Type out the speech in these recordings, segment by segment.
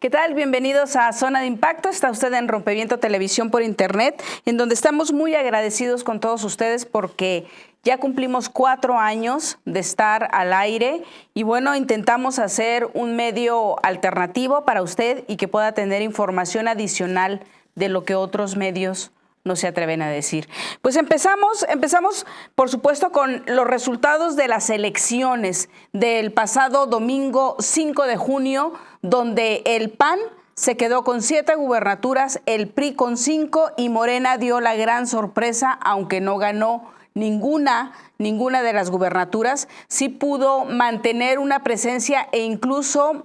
¿Qué tal? Bienvenidos a Zona de Impacto. Está usted en Rompeviento Televisión por Internet, en donde estamos muy agradecidos con todos ustedes porque ya cumplimos 4 años de estar al aire y bueno, intentamos hacer un medio alternativo para usted y que pueda tener información adicional de lo que otros medios no se atreven a decir. Pues empezamos por supuesto con los resultados de las elecciones del pasado domingo 5 de junio, donde el PAN se quedó con 7 gubernaturas, el PRI con 5 y Morena dio la gran sorpresa, aunque no ganó ninguna de las gubernaturas, sí pudo mantener una presencia e incluso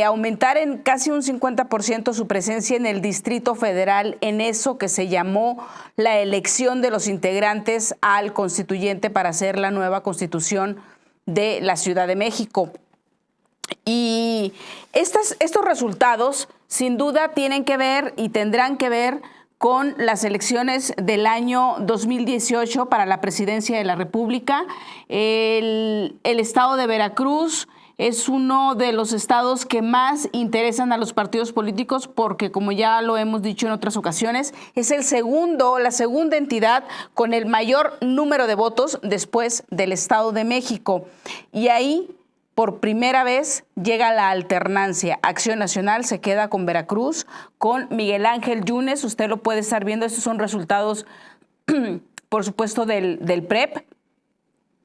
aumentar en casi un 50% su presencia en el Distrito Federal, en eso que se llamó la elección de los integrantes al constituyente para hacer la nueva constitución de la Ciudad de México. Y estos resultados sin duda tienen que ver y tendrán que ver con las elecciones del año 2018 para la presidencia de la República. El estado de Veracruz es uno de los estados que más interesan a los partidos políticos porque, como ya lo hemos dicho en otras ocasiones, es la segunda entidad con el mayor número de votos después del Estado de México. Y ahí, por primera vez, llega la alternancia. Acción Nacional se queda con Veracruz, con Miguel Ángel Yunes. Usted lo puede estar viendo. Estos son resultados, por supuesto, del PREP,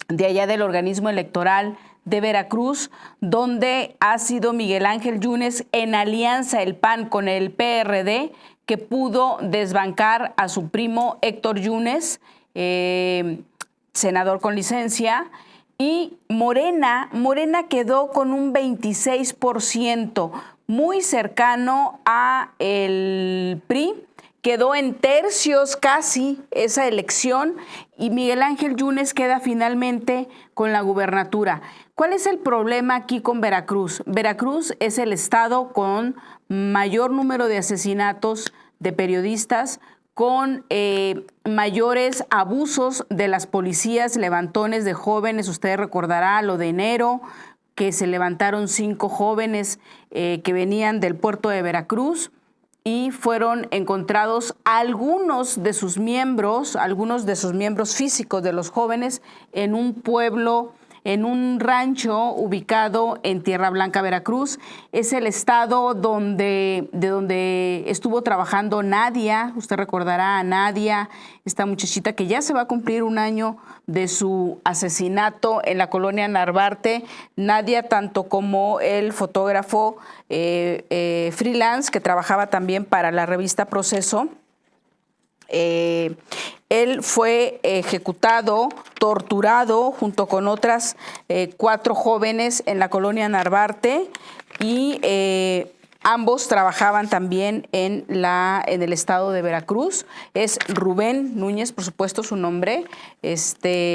de allá del organismo electoral de Veracruz, donde ha sido Miguel Ángel Yunes en alianza el PAN con el PRD, que pudo desbancar a su primo Héctor Yunes, senador con licencia. Y Morena quedó con un 26%, muy cercano a el PRI, quedó en tercios casi esa elección y Miguel Ángel Yunes queda finalmente con la gubernatura. ¿Cuál es el problema aquí con Veracruz? Veracruz es el estado con mayor número de asesinatos de periodistas, con mayores abusos de las policías, levantones de jóvenes. Usted recordará lo de enero, que se levantaron 5 jóvenes que venían del puerto de Veracruz y fueron encontrados algunos de sus miembros físicos de los jóvenes en un pueblo, en un rancho ubicado en Tierra Blanca, Veracruz. Es el estado de donde estuvo trabajando Nadia. Usted recordará a Nadia, esta muchachita que ya se va a cumplir 1 año de su asesinato en la colonia Narvarte. Nadia, tanto como el fotógrafo freelance que trabajaba también para la revista Proceso. Él fue ejecutado, torturado junto con otras 4 jóvenes en la colonia Narvarte y ambos trabajaban también en el estado de Veracruz. Es Rubén Núñez, por supuesto, su nombre,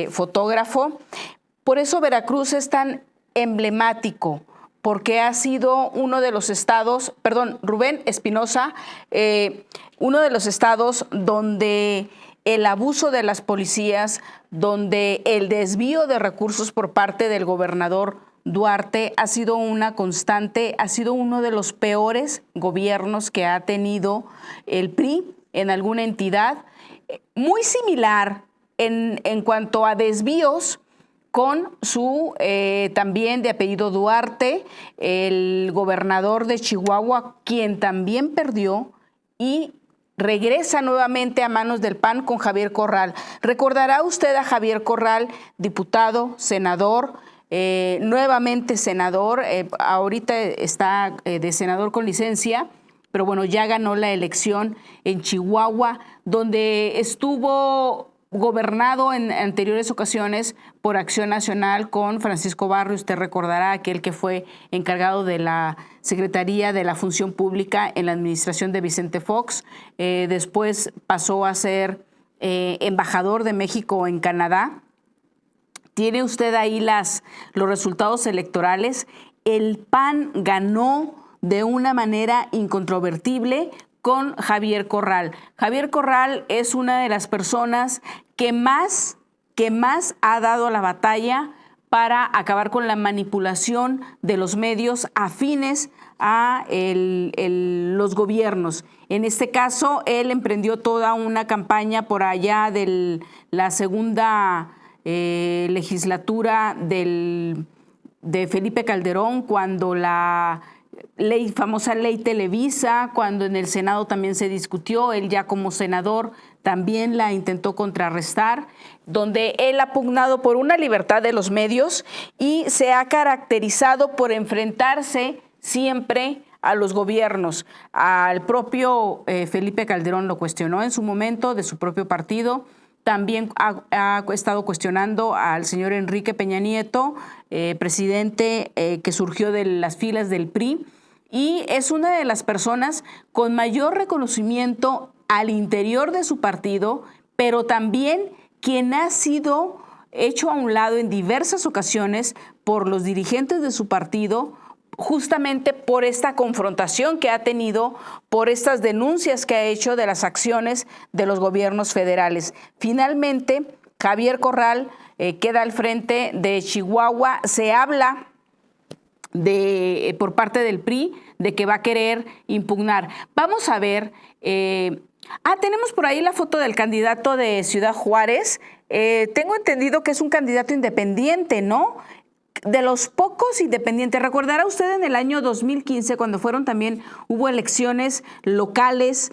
fotógrafo. Por eso Veracruz es tan emblemático, porque ha sido uno de los estados, Rubén Espinosa, uno de los estados donde el abuso de las policías, donde el desvío de recursos por parte del gobernador Duarte ha sido una constante, ha sido uno de los peores gobiernos que ha tenido el PRI en alguna entidad, muy similar en cuanto a desvíos con su también de apellido Duarte, el gobernador de Chihuahua, quien también perdió y regresa nuevamente a manos del PAN con Javier Corral. Recordará usted a Javier Corral, diputado, senador, nuevamente senador, ahorita está de senador con licencia, pero bueno, ya ganó la elección en Chihuahua, donde estuvo gobernado en anteriores ocasiones por Acción Nacional con Francisco Barrio. Usted recordará aquel que fue encargado de la Secretaría de la Función Pública en la administración de Vicente Fox. Después pasó a ser embajador de México en Canadá. Tiene usted ahí los resultados electorales. El PAN ganó de una manera incontrovertible con Javier Corral. Javier Corral es una de las personas que más ha dado la batalla para acabar con la manipulación de los medios afines a los gobiernos. En este caso, él emprendió toda una campaña por allá de la segunda legislatura de Felipe Calderón, cuando la famosa ley Televisa, cuando en el Senado también se discutió, él ya como senador también la intentó contrarrestar, donde él ha pugnado por una libertad de los medios y se ha caracterizado por enfrentarse siempre a los gobiernos. Al propio Felipe Calderón lo cuestionó en su momento, de su propio partido. También ha estado cuestionando al señor Enrique Peña Nieto, presidente que surgió de las filas del PRI, y es una de las personas con mayor reconocimiento al interior de su partido, pero también quien ha sido hecho a un lado en diversas ocasiones por los dirigentes de su partido, justamente por esta confrontación que ha tenido, por estas denuncias que ha hecho de las acciones de los gobiernos federales. Finalmente, Javier Corral queda al frente de Chihuahua. Se habla por parte del PRI de que va a querer impugnar. Vamos a ver, tenemos por ahí la foto del candidato de Ciudad Juárez. Tengo entendido que es un candidato independiente, ¿no? De los pocos independientes. Recordará usted en el año 2015, cuando hubo elecciones locales,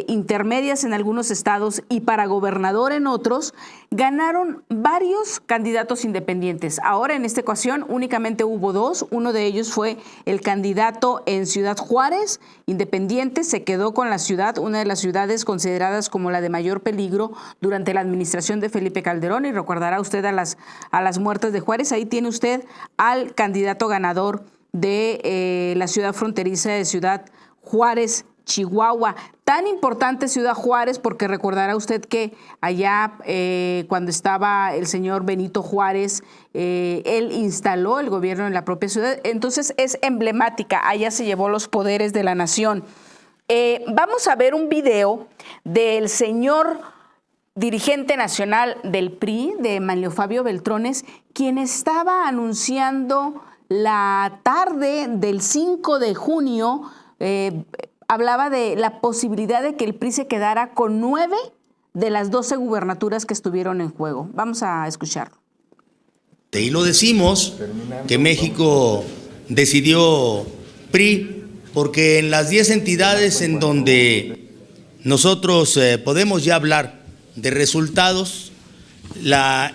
intermedias en algunos estados y para gobernador en otros, ganaron varios candidatos independientes. Ahora, en esta ocasión, únicamente hubo dos. Uno de ellos fue el candidato en Ciudad Juárez, independiente, se quedó con la ciudad, una de las ciudades consideradas como la de mayor peligro durante la administración de Felipe Calderón, y recordará usted a las muertes de Juárez. Ahí tiene usted al candidato ganador de la ciudad fronteriza de Ciudad Juárez, Chihuahua. Tan importante Ciudad Juárez porque recordará usted que allá cuando estaba el señor Benito Juárez, él instaló el gobierno en la propia ciudad, entonces es emblemática, allá se llevó los poderes de la nación. Vamos a ver un video del señor dirigente nacional del PRI, de Manlio Fabio Beltrones, quien estaba anunciando la tarde del 5 de junio, hablaba de la posibilidad de que el PRI se quedara con 9 de las 12 gubernaturas que estuvieron en juego. Vamos a escucharlo. Y lo decimos, que México decidió PRI, porque en las 10 entidades en donde nosotros podemos ya hablar de resultados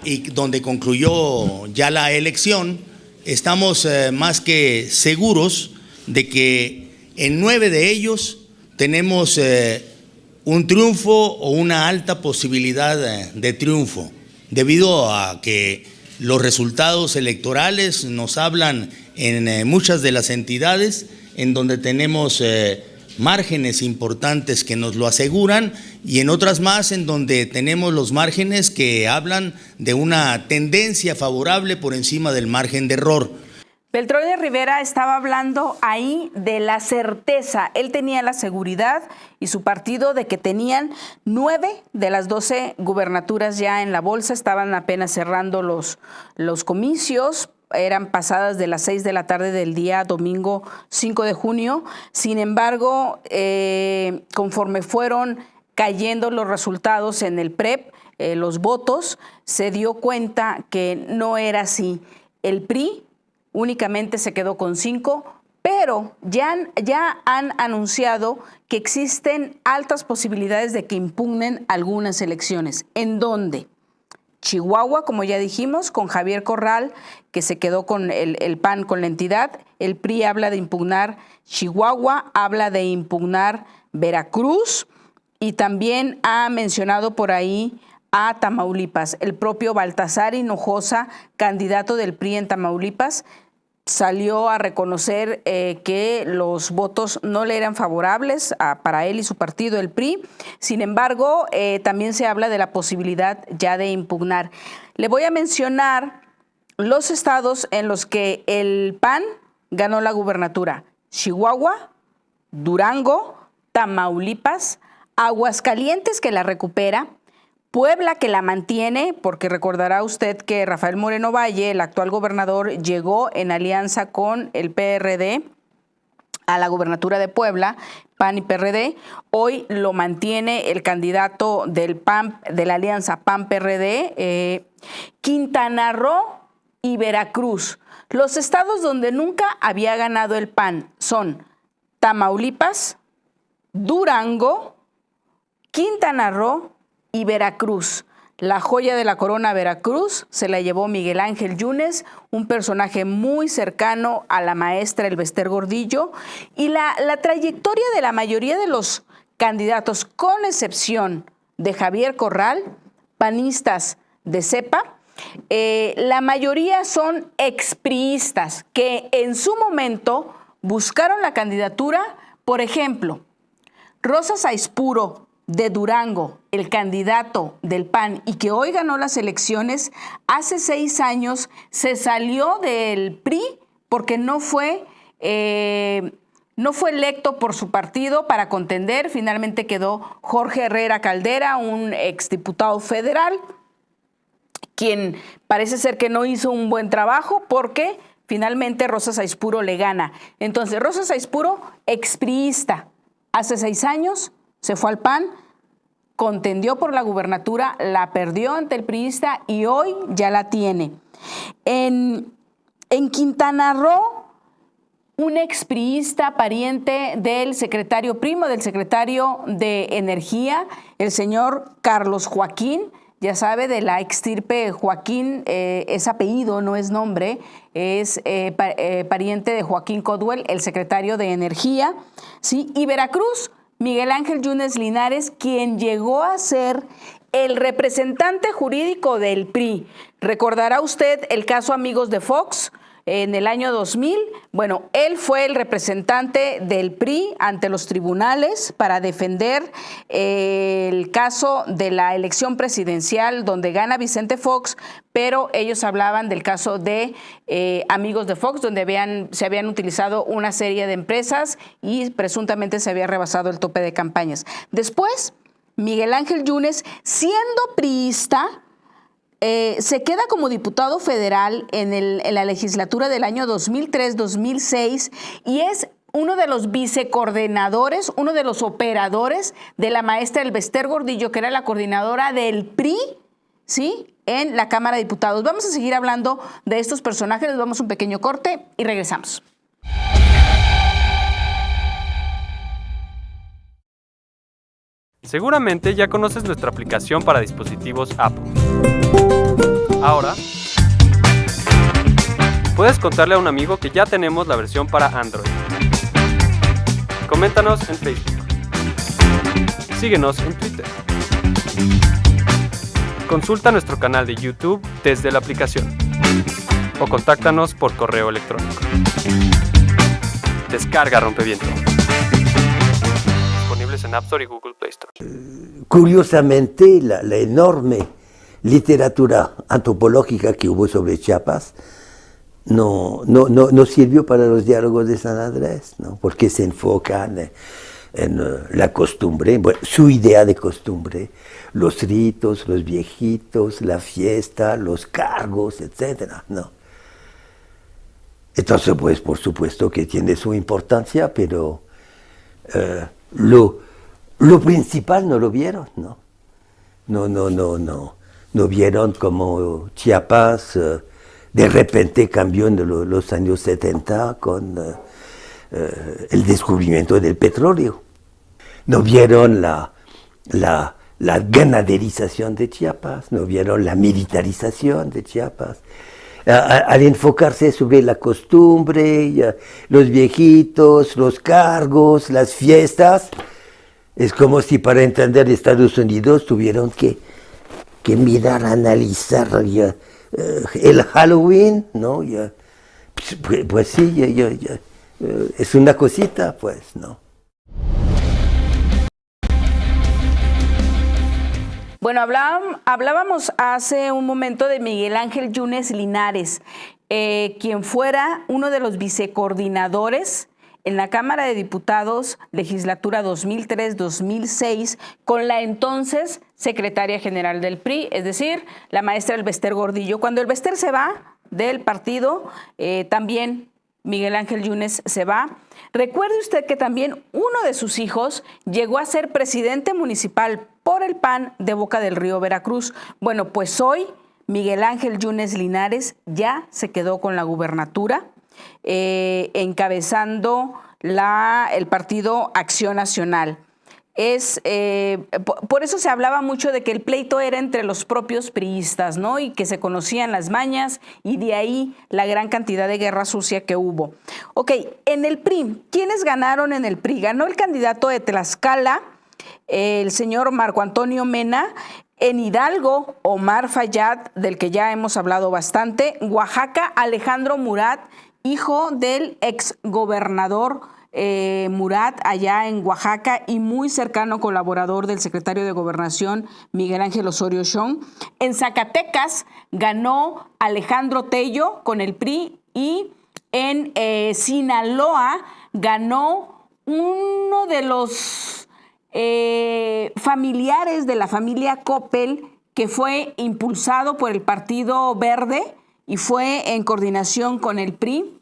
y donde concluyó ya la elección, estamos más que seguros de que en 9 de ellos tenemos un triunfo o una alta posibilidad de triunfo, debido a que los resultados electorales nos hablan en muchas de las entidades en donde tenemos márgenes importantes que nos lo aseguran, y en otras más en donde tenemos los márgenes que hablan de una tendencia favorable por encima del margen de error. Beltrones Rivera estaba hablando ahí de la certeza. Él tenía la seguridad y su partido de que tenían 9 de las 12 gubernaturas ya en la bolsa. Estaban apenas cerrando los comicios. Eran pasadas de las 6 de la tarde del día domingo 5 de junio. Sin embargo, conforme fueron cayendo los resultados en el PREP, los votos, se dio cuenta que no era así. El PRI únicamente se quedó con 5, pero ya han anunciado que existen altas posibilidades de que impugnen algunas elecciones. ¿En dónde? Chihuahua, como ya dijimos, con Javier Corral, que se quedó con el PAN, con la entidad. El PRI habla de impugnar Chihuahua, habla de impugnar Veracruz, y también ha mencionado por ahí a Tamaulipas. El propio Baltasar Hinojosa, candidato del PRI en Tamaulipas, salió a reconocer que los votos no le eran favorables para él y su partido, el PRI. Sin embargo, también se habla de la posibilidad ya de impugnar. Le voy a mencionar los estados en los que el PAN ganó la gubernatura: Chihuahua, Durango, Tamaulipas, Aguascalientes, que la recupera, Puebla, que la mantiene, porque recordará usted que Rafael Moreno Valle, el actual gobernador, llegó en alianza con el PRD a la gubernatura de Puebla, PAN y PRD. Hoy lo mantiene el candidato del PAN, de la alianza PAN-PRD, Quintana Roo y Veracruz. Los estados donde nunca había ganado el PAN son Tamaulipas, Durango, Quintana Roo y Veracruz. La joya de la corona Veracruz se la llevó Miguel Ángel Yunes, un personaje muy cercano a la maestra Elbester Gordillo, y la trayectoria de la mayoría de los candidatos, con excepción de Javier Corral, panistas de cepa, la mayoría son expriistas que en su momento buscaron la candidatura. Por ejemplo, Rosa Saizpuro de Durango, el candidato del PAN y que hoy ganó las elecciones, hace 6 años se salió del PRI porque no fue electo por su partido para contender. Finalmente quedó Jorge Herrera Caldera, un exdiputado federal, quien parece ser que no hizo un buen trabajo porque finalmente Rosa Saizpuro le gana. Entonces, Rosa Saizpuro, expriista, hace 6 años se fue al PAN, contendió por la gubernatura, la perdió ante el priista y hoy ya la tiene. En Quintana Roo, un expriista pariente del secretario, primo del secretario de Energía, el señor Carlos Joaquín, ya sabe, de la extirpe Joaquín, es apellido, no es nombre, es pariente de Joaquín Codwell, el secretario de Energía, ¿sí? Y Veracruz, Miguel Ángel Yunes Linares, quien llegó a ser el representante jurídico del PRI. Recordará usted el caso Amigos de Fox en el año 2000. Bueno, él fue el representante del PRI ante los tribunales para defender el caso de la elección presidencial donde gana Vicente Fox, pero ellos hablaban del caso de Amigos de Fox, donde se habían utilizado una serie de empresas y presuntamente se había rebasado el tope de campañas. Después, Miguel Ángel Yunes, siendo priista, se queda como diputado federal en la legislatura del año 2003-2006 y es uno de los vicecoordinadores, uno de los operadores de la maestra Elbester Gordillo, que era la coordinadora del PRI, ¿sí?, en la Cámara de Diputados. Vamos a seguir hablando de estos personajes, les damos un pequeño corte y regresamos. Seguramente ya conoces nuestra aplicación para dispositivos Apple. Ahora, puedes contarle a un amigo que ya tenemos la versión para Android. Coméntanos en Facebook. Síguenos en Twitter. Consulta nuestro canal de YouTube desde la aplicación. O contáctanos por correo electrónico. Descarga Rompeviento. Disponibles en App Store y Google Play Store. Curiosamente, la enorme literatura antropológica que hubo sobre Chiapas no sirvió para los diálogos de San Andrés, ¿no? Porque se enfocan en la costumbre, bueno, su idea de costumbre, los ritos, los viejitos, la fiesta, los cargos, etcétera, ¿no? Entonces, pues, por supuesto que tiene su importancia, pero lo principal no lo vieron, ¿no? No vieron cómo Chiapas de repente cambió en los años 70 con el descubrimiento del petróleo. No vieron la ganaderización de Chiapas, no vieron la militarización de Chiapas. Al enfocarse sobre la costumbre, los viejitos, los cargos, las fiestas, es como si para entender Estados Unidos tuvieron que mirar, analizar el Halloween, ¿no? Pues sí, es una cosita, pues, ¿no? Bueno, hablábamos hace un momento de Miguel Ángel Yunes Linares, quien fuera uno de los vicecoordinadores en la Cámara de Diputados, legislatura 2003-2006, con la entonces secretaria general del PRI, es decir, la maestra Elbester Gordillo. Cuando Elbester se va del partido, también Miguel Ángel Yunes se va. Recuerde usted que también uno de sus hijos llegó a ser presidente municipal por el PAN de Boca del Río, Veracruz. Bueno, pues hoy Miguel Ángel Yunes Linares ya se quedó con la gubernatura, encabezando el partido Acción Nacional. Por eso se hablaba mucho de que el pleito era entre los propios priistas, ¿no? Y que se conocían las mañas y de ahí la gran cantidad de guerra sucia que hubo. Ok, en el PRI, ¿quiénes ganaron en el PRI? Ganó el candidato de Tlaxcala, el señor Marco Antonio Mena. En Hidalgo, Omar Fayad, del que ya hemos hablado bastante. Oaxaca, Alejandro Murat, hijo del exgobernador Murat allá en Oaxaca y muy cercano colaborador del secretario de Gobernación Miguel Ángel Osorio Chong. En Zacatecas ganó Alejandro Tello con el PRI y en Sinaloa ganó uno de los familiares de la familia Coppel, que fue impulsado por el Partido Verde y fue en coordinación con el PRI,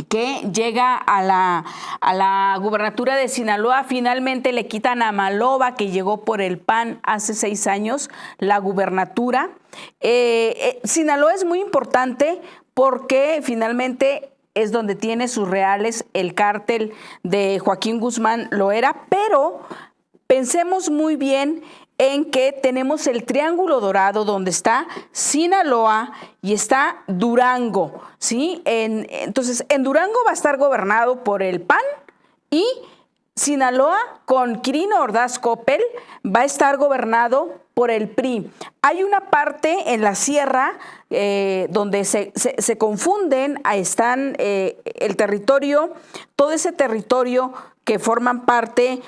que llega a la gubernatura de Sinaloa. Finalmente le quitan a Maloba, que llegó por el PAN hace 6 años, la gubernatura. Sinaloa es muy importante porque finalmente es donde tiene sus reales el cártel de Joaquín Guzmán Loera, pero pensemos muy bien en que tenemos el Triángulo Dorado, donde está Sinaloa y está Durango, ¿sí? Entonces, en Durango va a estar gobernado por el PAN y Sinaloa, con Quirino Ordaz Coppel, va a estar gobernado por el PRI. Hay una parte en la sierra donde se confunden, están el territorio, todo ese territorio que forman parte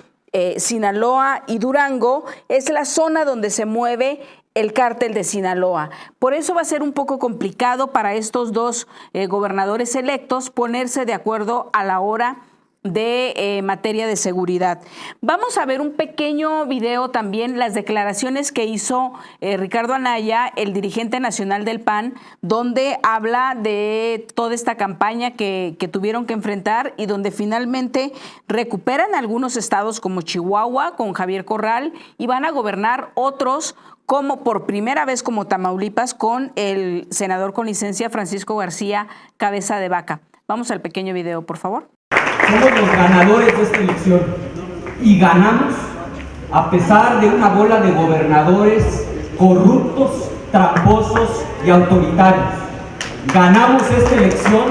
Sinaloa y Durango, es la zona donde se mueve el cártel de Sinaloa. Por eso va a ser un poco complicado para estos dos gobernadores electos ponerse de acuerdo a la hora de materia de seguridad. Vamos a ver un pequeño video también, las declaraciones que hizo Ricardo Anaya, el dirigente nacional del PAN, donde habla de toda esta campaña que tuvieron que enfrentar y donde finalmente recuperan algunos estados como Chihuahua con Javier Corral y van a gobernar otros, como por primera vez como Tamaulipas, con el senador con licencia Francisco García Cabeza de Vaca. Vamos al pequeño video, por favor. Somos los ganadores de esta elección y ganamos a pesar de una bola de gobernadores corruptos, tramposos y autoritarios. Ganamos esta elección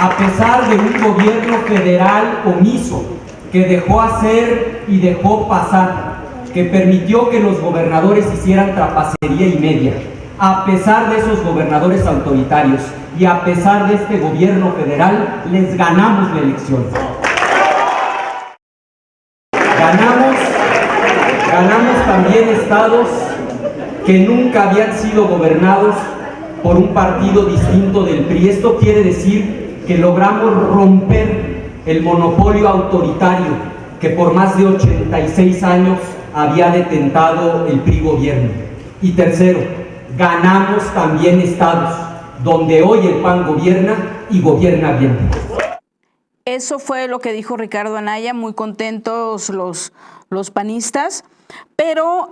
a pesar de un gobierno federal omiso que dejó hacer y dejó pasar, que permitió que los gobernadores hicieran trapacería y media. A pesar de esos gobernadores autoritarios y a pesar de este gobierno federal, les ganamos la elección. Ganamos también estados que nunca habían sido gobernados por un partido distinto del PRI. Esto quiere decir que logramos romper el monopolio autoritario que por más de 86 años había detentado el PRI gobierno. Y tercero, ganamos también estados donde hoy el PAN gobierna y gobierna bien. Eso fue lo que dijo Ricardo Anaya, muy contentos los panistas, pero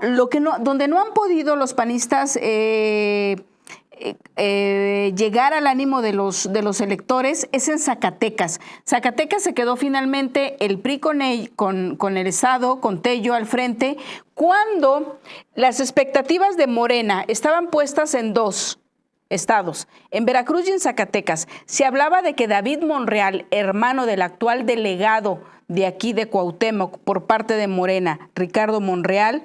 donde no han podido los panistas llegar al ánimo de los electores es en Zacatecas. Zacatecas se quedó finalmente el PRI con el Estado, con Tello al frente, cuando las expectativas de Morena estaban puestas en 2 estados, en Veracruz y en Zacatecas. Se hablaba de que David Monreal, hermano del actual delegado de aquí de Cuauhtémoc por parte de Morena, Ricardo Monreal,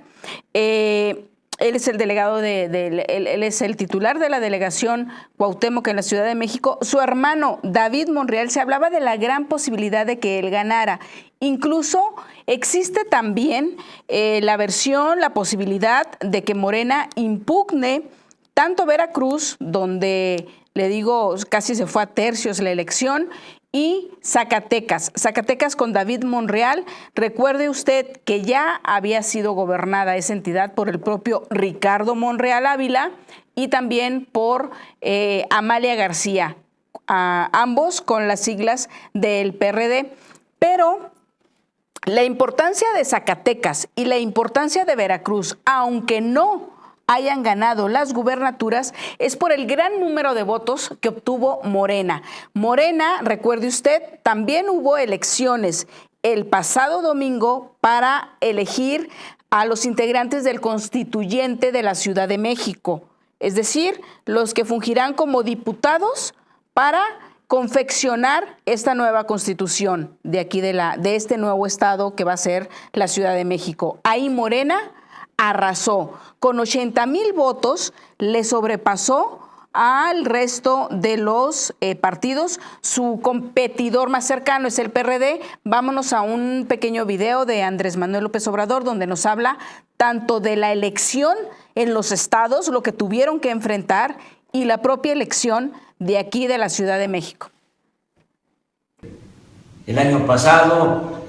él es el delegado él es el titular de la delegación Cuauhtémoc en la Ciudad de México. Su hermano David Monreal, se hablaba de la gran posibilidad de que él ganara. Incluso existe también la posibilidad de que Morena impugne tanto Veracruz, donde le digo casi se fue a tercios la elección, y Zacatecas con David Monreal. Recuerde usted que ya había sido gobernada esa entidad por el propio Ricardo Monreal Ávila y también por Amalia García, ambos con las siglas del PRD. Pero la importancia de Zacatecas y la importancia de Veracruz, aunque no hayan ganado las gubernaturas, es por el gran número de votos que obtuvo Morena. Morena, recuerde usted, también hubo elecciones el pasado domingo para elegir a los integrantes del constituyente de la Ciudad de México, es decir, los que fungirán como diputados para confeccionar esta nueva constitución de aquí de este nuevo estado que va a ser la Ciudad de México. Ahí Morena arrasó. Con 80,000 votos le sobrepasó al resto de los partidos. Su competidor más cercano es el PRD. Vámonos a un pequeño video de Andrés Manuel López Obrador donde nos habla tanto de la elección en los estados, lo que tuvieron que enfrentar, y la propia elección de aquí de la Ciudad de México. El año pasado,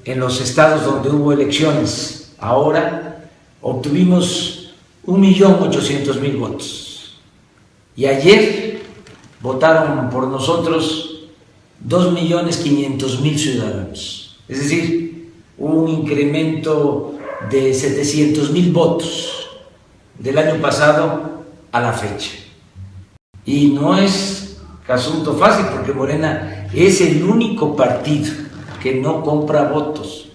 en los estados donde hubo elecciones, ahora obtuvimos 1.800.000 votos. Y ayer votaron por nosotros 2.500.000 ciudadanos. Es decir, un incremento de 700.000 votos del año pasado a la fecha. Y no es asunto fácil porque Morena es el único partido que no compra votos.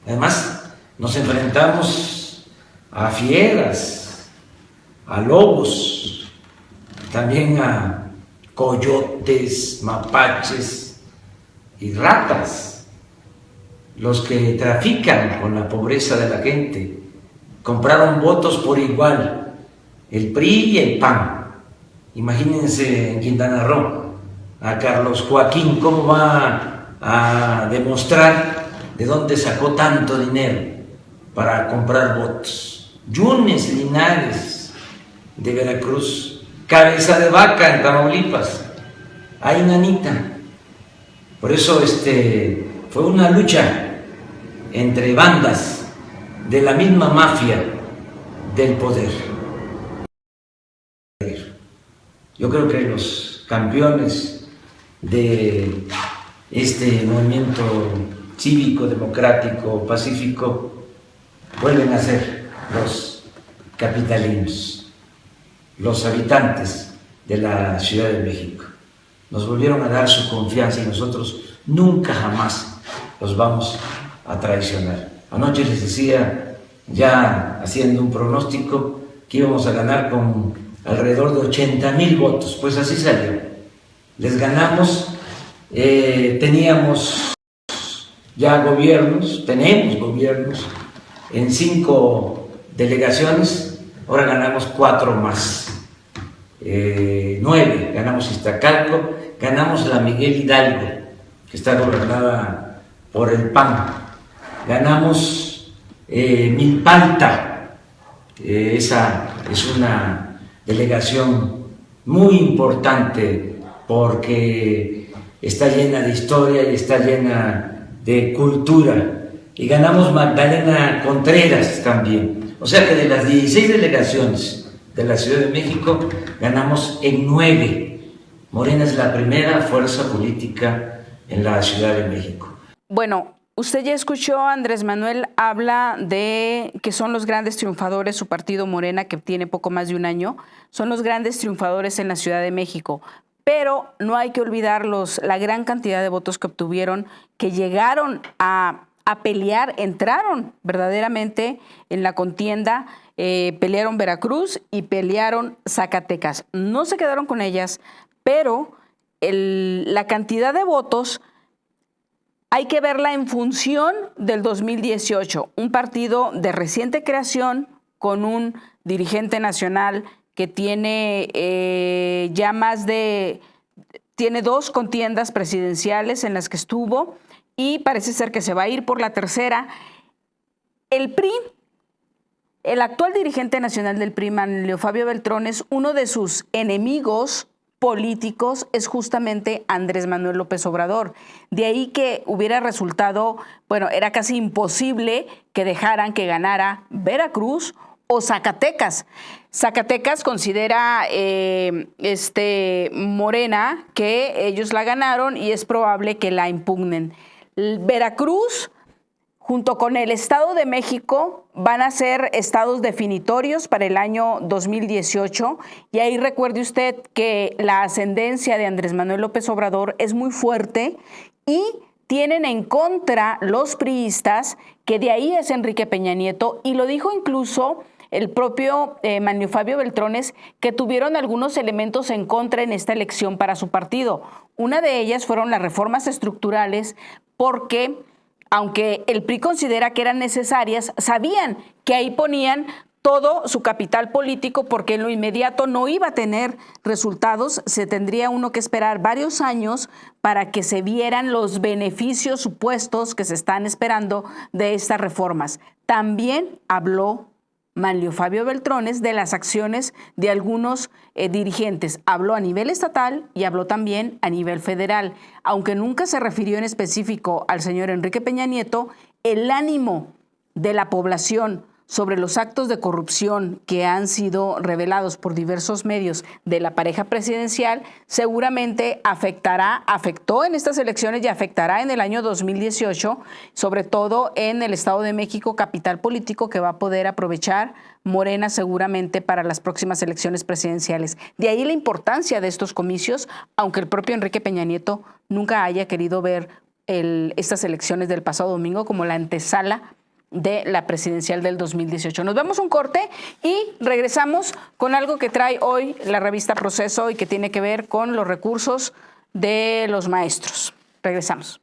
Además, nos enfrentamos a fieras, a lobos, también a coyotes, mapaches y ratas, los que trafican con la pobreza de la gente. Compraron votos por igual, el PRI y el PAN. Imagínense en Quintana Roo a Carlos Joaquín, ¿cómo va a demostrar de dónde sacó tanto dinero para comprar votos? Yunes Linares de Veracruz, Cabeza de Vaca en Tamaulipas, hay nanita. Por eso fue una lucha entre bandas de la misma mafia del poder. Yo creo que los campeones de este movimiento cívico, democrático, pacífico, vuelven a ser los capitalinos, los habitantes de la Ciudad de México. Nos volvieron a dar su confianza y nosotros nunca jamás los vamos a traicionar. Anoche les decía, ya haciendo un pronóstico, que íbamos a ganar con alrededor de 80,000 votos, pues así salió. Les ganamos, teníamos ya gobiernos, tenemos gobiernos en 5 delegaciones, ahora ganamos 4 más, 9, ganamos Iztacalco, ganamos la Miguel Hidalgo, que está gobernada por el PAN, ganamos Milpalta, esa es una delegación muy importante porque está llena de historia y está llena de cultura. Y ganamos Magdalena Contreras también. O sea que de las 16 delegaciones de la Ciudad de México, ganamos en 9. Morena es la primera fuerza política en la Ciudad de México. Bueno, usted ya escuchó, Andrés Manuel habla de que son los grandes triunfadores, su partido Morena, que tiene poco más de un año, son los grandes triunfadores en la Ciudad de México. Pero no hay que olvidar la gran cantidad de votos que obtuvieron, que llegaron a pelear, entraron verdaderamente en la contienda, pelearon Veracruz y pelearon Zacatecas. No se quedaron con ellas, pero la cantidad de votos hay que verla en función del 2018, un partido de reciente creación con un dirigente nacional que tiene tiene 2 contiendas presidenciales en las que estuvo y parece ser que se va a ir por la tercera. El PRI, el actual dirigente nacional del PRI, Manlio Fabio Beltrones, uno de sus enemigos políticos es justamente Andrés Manuel López Obrador. De ahí que hubiera resultado, bueno, era casi imposible que dejaran que ganara Veracruz o Zacatecas. Zacatecas considera Morena que ellos la ganaron y es probable que la impugnen. Veracruz, junto con el Estado de México, van a ser estados definitorios para el año 2018. Y ahí recuerde usted que la ascendencia de Andrés Manuel López Obrador es muy fuerte y tienen en contra los priistas, que de ahí es Enrique Peña Nieto, y lo dijo incluso el propio Manlio Fabio Beltrones, que tuvieron algunos elementos en contra en esta elección para su partido. Una de ellas fueron las reformas estructurales, porque aunque el PRI considera que eran necesarias, sabían que ahí ponían todo su capital político, porque en lo inmediato no iba a tener resultados. Se tendría uno que esperar varios años para que se vieran los beneficios supuestos que se están esperando de estas reformas. También habló Manlio Fabio Beltrones de las acciones de algunos dirigentes. Habló a nivel estatal y habló también a nivel federal. Aunque nunca se refirió en específico al señor Enrique Peña Nieto, el ánimo de la población sobre los actos de corrupción que han sido revelados por diversos medios de la pareja presidencial seguramente afectó en estas elecciones y afectará en el año 2018, sobre todo en el Estado de México, capital político que va a poder aprovechar Morena seguramente para las próximas elecciones presidenciales. De ahí la importancia de estos comicios, aunque el propio Enrique Peña Nieto nunca haya querido ver estas elecciones del pasado domingo como la antesala de la presidencial del 2018. Nos vemos un corte y regresamos con algo que trae hoy la revista Proceso y que tiene que ver con los recursos de los maestros. Regresamos.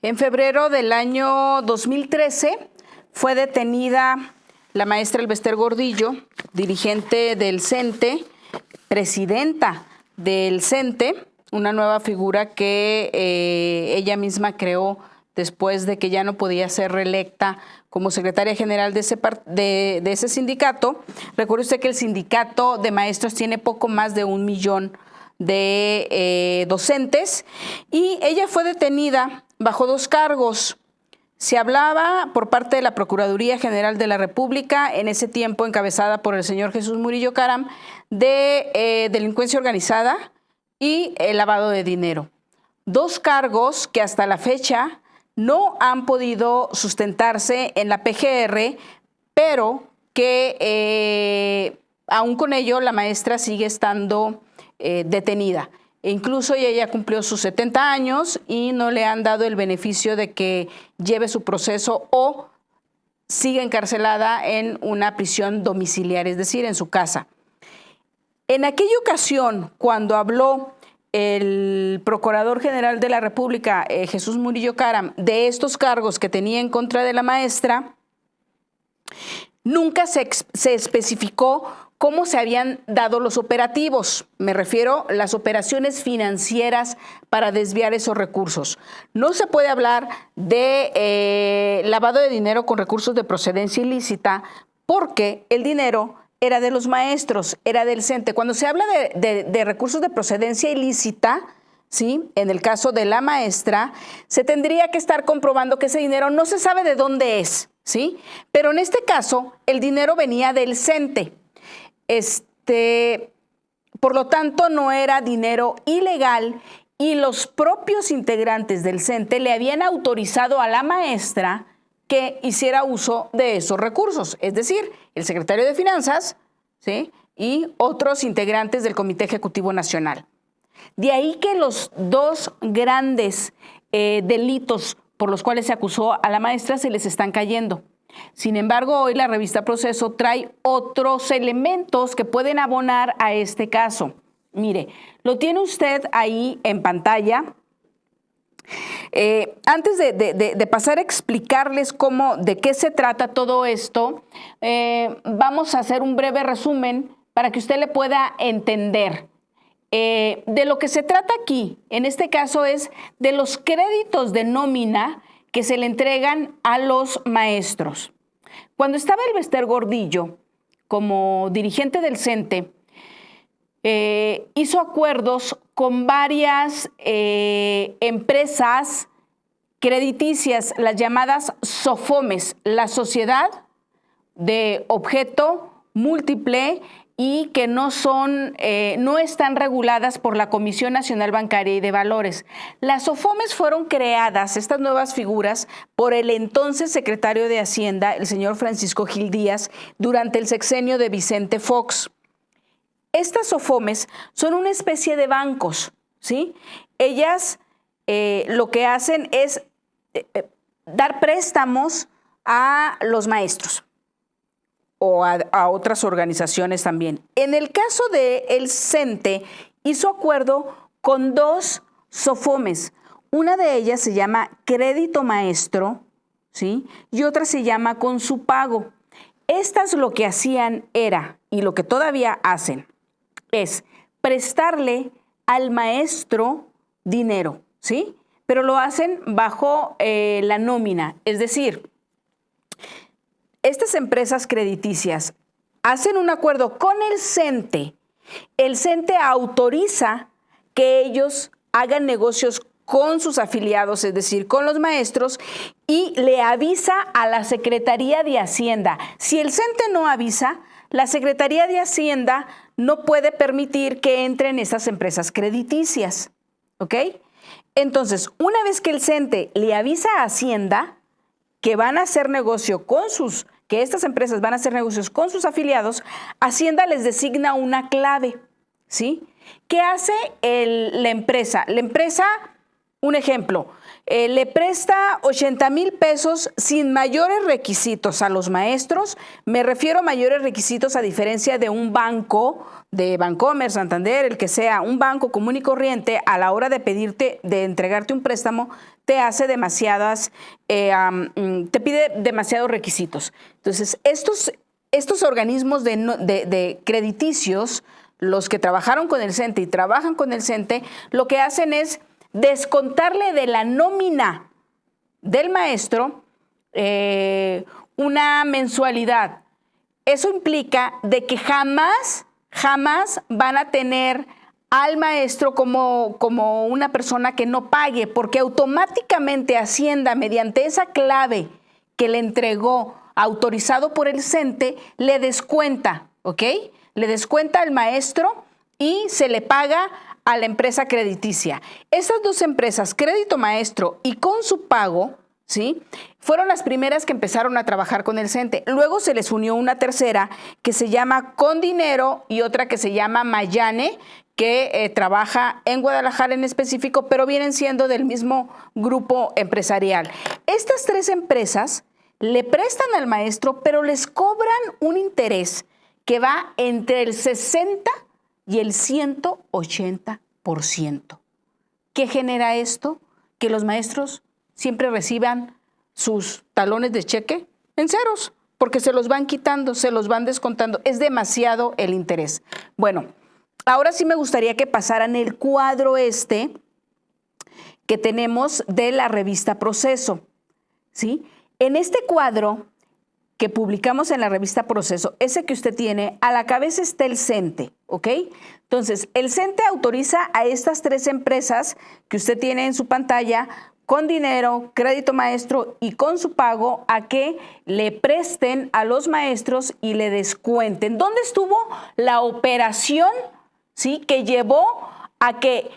En febrero del año 2013 fue detenida la maestra Elbester Gordillo, dirigente del CENTE, presidenta del CENTE, una nueva figura que ella misma creó después de que ya no podía ser reelecta como secretaria general de ese sindicato. Recuerde usted que el sindicato de maestros tiene poco más de 1 millón de docentes y ella fue detenida bajo 2 cargos. Se hablaba por parte de la Procuraduría General de la República, en ese tiempo encabezada por el señor Jesús Murillo Caram, de delincuencia organizada y el lavado de dinero. 2 cargos que hasta la fecha no han podido sustentarse en la PGR, pero que aún con ello la maestra sigue estando detenida. E incluso ella ya cumplió sus 70 años y no le han dado el beneficio de que lleve su proceso o siga encarcelada en una prisión domiciliaria, es decir, en su casa. En aquella ocasión, cuando habló el Procurador General de la República, Jesús Murillo Caram, de estos cargos que tenía en contra de la maestra, nunca se especificó cómo se habían dado los operativos. Me refiero a las operaciones financieras para desviar esos recursos. No se puede hablar de lavado de dinero con recursos de procedencia ilícita porque el dinero era de los maestros, era del CENTE. Cuando se habla de recursos de procedencia ilícita, ¿sí?, en el caso de la maestra, se tendría que estar comprobando que ese dinero no se sabe de dónde es, ¿sí? Pero en este caso, el dinero venía del CENTE. Por lo tanto, no era dinero ilegal y los propios integrantes del CENTE le habían autorizado a la maestra que hiciera uso de esos recursos, es decir, el secretario de Finanzas, ¿sí?, y otros integrantes del Comité Ejecutivo Nacional. De ahí que los 2 grandes delitos por los cuales se acusó a la maestra se les están cayendo. Sin embargo, hoy la revista Proceso trae otros elementos que pueden abonar a este caso. Mire, lo tiene usted ahí en pantalla. Antes de pasar a explicarles de qué se trata todo esto, vamos a hacer un breve resumen para que usted le pueda entender. De lo que se trata aquí, en este caso, es de los créditos de nómina que se le entregan a los maestros. Cuando estaba Elbester Gordillo como dirigente del CENTE, hizo acuerdos con varias empresas crediticias, las llamadas SOFOMES, la Sociedad de Objeto Múltiple, y que no están reguladas por la Comisión Nacional Bancaria y de Valores. Las SOFOMES fueron creadas, estas nuevas figuras, por el entonces secretario de Hacienda, el señor Francisco Gil Díaz, durante el sexenio de Vicente Fox. Estas SOFOMES son una especie de bancos, ¿sí? Ellas lo que hacen es dar préstamos a los maestros o a otras organizaciones también. En el caso del CENTE, hizo acuerdo con 2 SOFOMES. Una de ellas se llama Crédito Maestro, ¿sí?, y otra se llama Consupago. Estas lo que hacían era, y lo que todavía hacen, es prestarle al maestro dinero, ¿sí? Pero lo hacen bajo la nómina, es decir, estas empresas crediticias hacen un acuerdo con el CENTE autoriza que ellos hagan negocios con sus afiliados, es decir, con los maestros, y le avisa a la Secretaría de Hacienda. Si el CENTE no avisa, la Secretaría de Hacienda no puede permitir que entren esas empresas crediticias, ¿ok? Entonces, una vez que el CENTE le avisa a Hacienda que van a hacer negocio que estas empresas van a hacer negocios con sus afiliados, Hacienda les designa una clave, ¿sí? ¿Qué hace la empresa? La empresa, un ejemplo, le presta 80,000 pesos sin mayores requisitos a los maestros. Me refiero a mayores requisitos a diferencia de un banco, de Bancomer, Santander, el que sea, un banco común y corriente, a la hora de de entregarte un préstamo, te hace te pide demasiados requisitos. Entonces, estos organismos de crediticios, los que trabajaron con el CENTE y trabajan con el CENTE, lo que hacen es descontarle de la nómina del maestro una mensualidad. Eso implica de que jamás van a tener al maestro como una persona que no pague, porque automáticamente Hacienda, mediante esa clave que le entregó autorizado por el CENTE, le descuenta, ¿ok? Le descuenta al maestro y se le paga a la empresa crediticia. Esas dos empresas, Crédito Maestro y Con Su Pago, ¿sí?, fueron las primeras que empezaron a trabajar con el CENTE. Luego se les unió una tercera que se llama Con Dinero y otra que se llama Mayane, que trabaja en Guadalajara en específico, pero vienen siendo del mismo grupo empresarial. Estas tres empresas le prestan al maestro, pero les cobran un interés que va entre el 60 y el 180%. ¿Qué genera esto? Que los maestros siempre reciban sus talones de cheque en ceros, porque se los van quitando, se los van descontando. Es demasiado el interés. Bueno, ahora sí me gustaría que pasaran el cuadro que tenemos de la revista Proceso, ¿sí? En este cuadro que publicamos en la revista Proceso, ese que usted tiene, a la cabeza está el CENTE, ¿ok? Entonces, el CENTE autoriza a estas tres empresas que usted tiene en su pantalla, Con Dinero, Crédito Maestro y Con Su Pago, a que le presten a los maestros y le descuenten. ¿Dónde estuvo la operación, sí, que llevó a que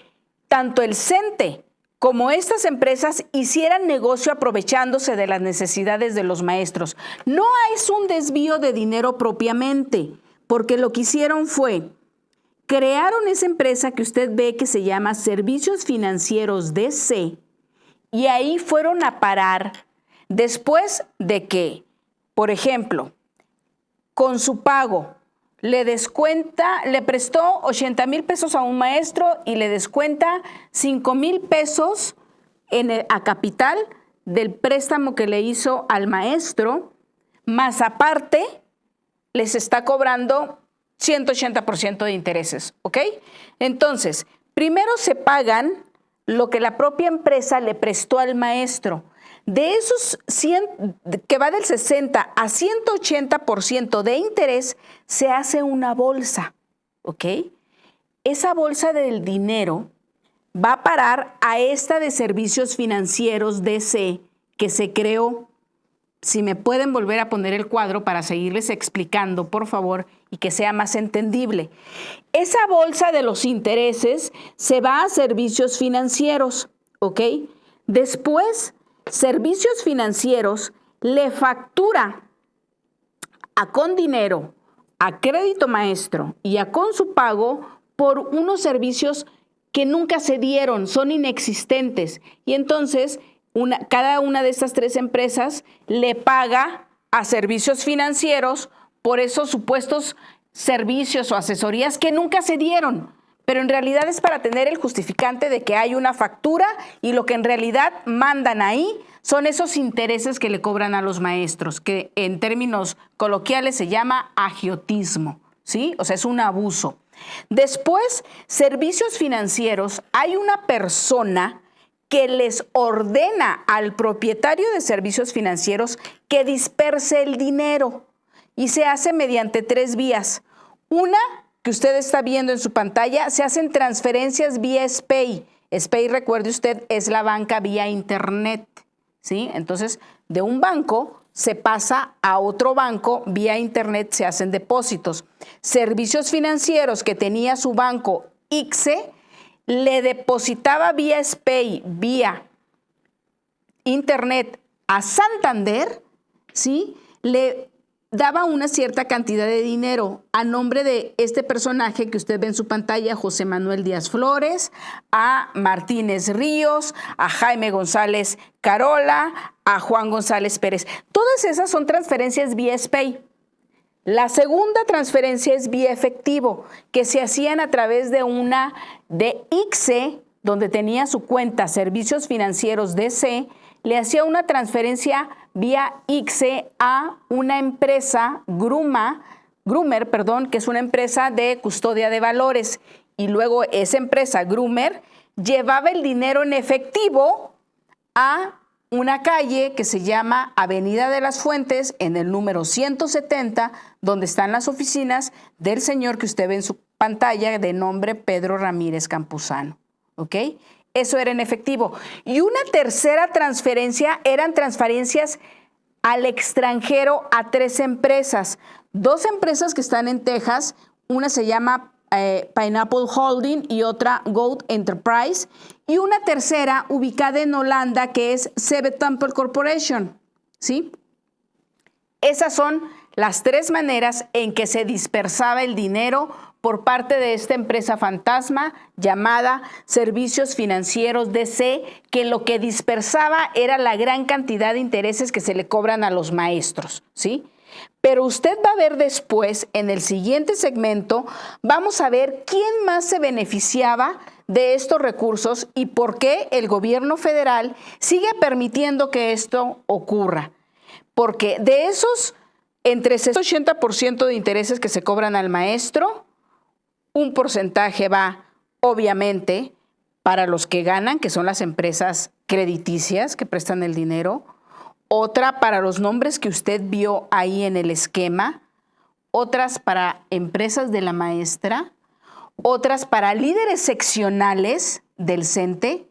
tanto el CENTE como estas empresas hicieran negocio aprovechándose de las necesidades de los maestros? No es un desvío de dinero propiamente, porque lo que hicieron fue, crearon esa empresa que usted ve que se llama Servicios Financieros DC, y ahí fueron a parar después de que, por ejemplo, Con Su Pago le prestó 80,000 pesos a un maestro y le descuenta 5,000 pesos a capital del préstamo que le hizo al maestro, más aparte les está cobrando 180% de intereses, ¿ok? Entonces, primero se pagan lo que la propia empresa le prestó al maestro. De esos 100, que va del 60 a 180% de interés, se hace una bolsa, ¿ok? Esa bolsa del dinero va a parar a esta de Servicios Financieros DC que se creó. Si me pueden volver a poner el cuadro para seguirles explicando, por favor, y que sea más entendible. Esa bolsa de los intereses se va a Servicios Financieros, ¿ok? Después, Servicios Financieros le factura a Con Dinero, a Crédito Maestro y a Con Su Pago por unos servicios que nunca se dieron, son inexistentes. Y entonces, cada una de estas tres empresas le paga a Servicios Financieros por esos supuestos servicios o asesorías que nunca se dieron, pero en realidad es para tener el justificante de que hay una factura y lo que en realidad mandan ahí son esos intereses que le cobran a los maestros, que en términos coloquiales se llama agiotismo, ¿sí? O sea, es un abuso. Después, Servicios Financieros, hay una persona que les ordena al propietario de Servicios Financieros que disperse el dinero. Y se hace mediante tres vías. Una, que usted está viendo en su pantalla, se hacen transferencias vía SPEI. SPEI, recuerde usted, es la banca vía internet, ¿sí? Entonces, de un banco se pasa a otro banco, vía internet se hacen depósitos. Servicios Financieros, que tenía su banco ICSE, le depositaba vía SPEI, vía internet a Santander, ¿sí? Le daba una cierta cantidad de dinero a nombre de este personaje que usted ve en su pantalla, José Manuel Díaz Flores, a Martínez Ríos, a Jaime González Carola, a Juan González Pérez. Todas esas son transferencias vía SPEI. La segunda transferencia es vía efectivo, que se hacían a través de ICSE, donde tenía su cuenta Servicios Financieros DC, le hacía una transferencia vía ICSE a una empresa, Grumer, que es una empresa de custodia de valores. Y luego esa empresa, Grumer, llevaba el dinero en efectivo a una calle que se llama Avenida de las Fuentes, en el número 170, donde están las oficinas del señor que usted ve en su pantalla de nombre Pedro Ramírez Campuzano. ¿Ok? Eso era en efectivo. Y una tercera transferencia eran transferencias al extranjero a 3 empresas. 2 empresas que están en Texas, una se llama Pineapple Holding y otra Goat Enterprise, y una tercera ubicada en Holanda que es Sebet Temple Corporation, ¿sí? Esas son las 3 maneras en que se dispersaba el dinero por parte de esta empresa fantasma llamada Servicios Financieros DC, que lo que dispersaba era la gran cantidad de intereses que se le cobran a los maestros, ¿sí? Pero usted va a ver después, en el siguiente segmento, vamos a ver quién más se beneficiaba de estos recursos y por qué el gobierno federal sigue permitiendo que esto ocurra. Porque de esos, entre ese 80% de intereses que se cobran al maestro, un porcentaje va, obviamente, para los que ganan, que son las empresas crediticias que prestan el dinero, otra para los nombres que usted vio ahí en el esquema, otras para empresas de la maestra, otras para líderes seccionales del CENTE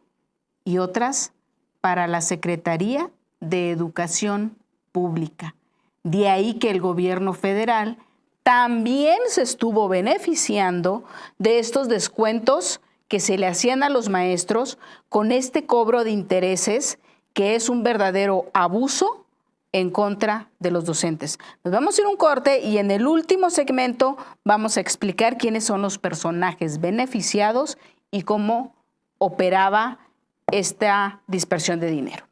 y otras para la Secretaría de Educación Pública. De ahí que el gobierno federal también se estuvo beneficiando de estos descuentos que se le hacían a los maestros con este cobro de intereses, que es un verdadero abuso en contra de los docentes. Nos vamos a ir a un corte y en el último segmento vamos a explicar quiénes son los personajes beneficiados y cómo operaba esta dispersión de dinero.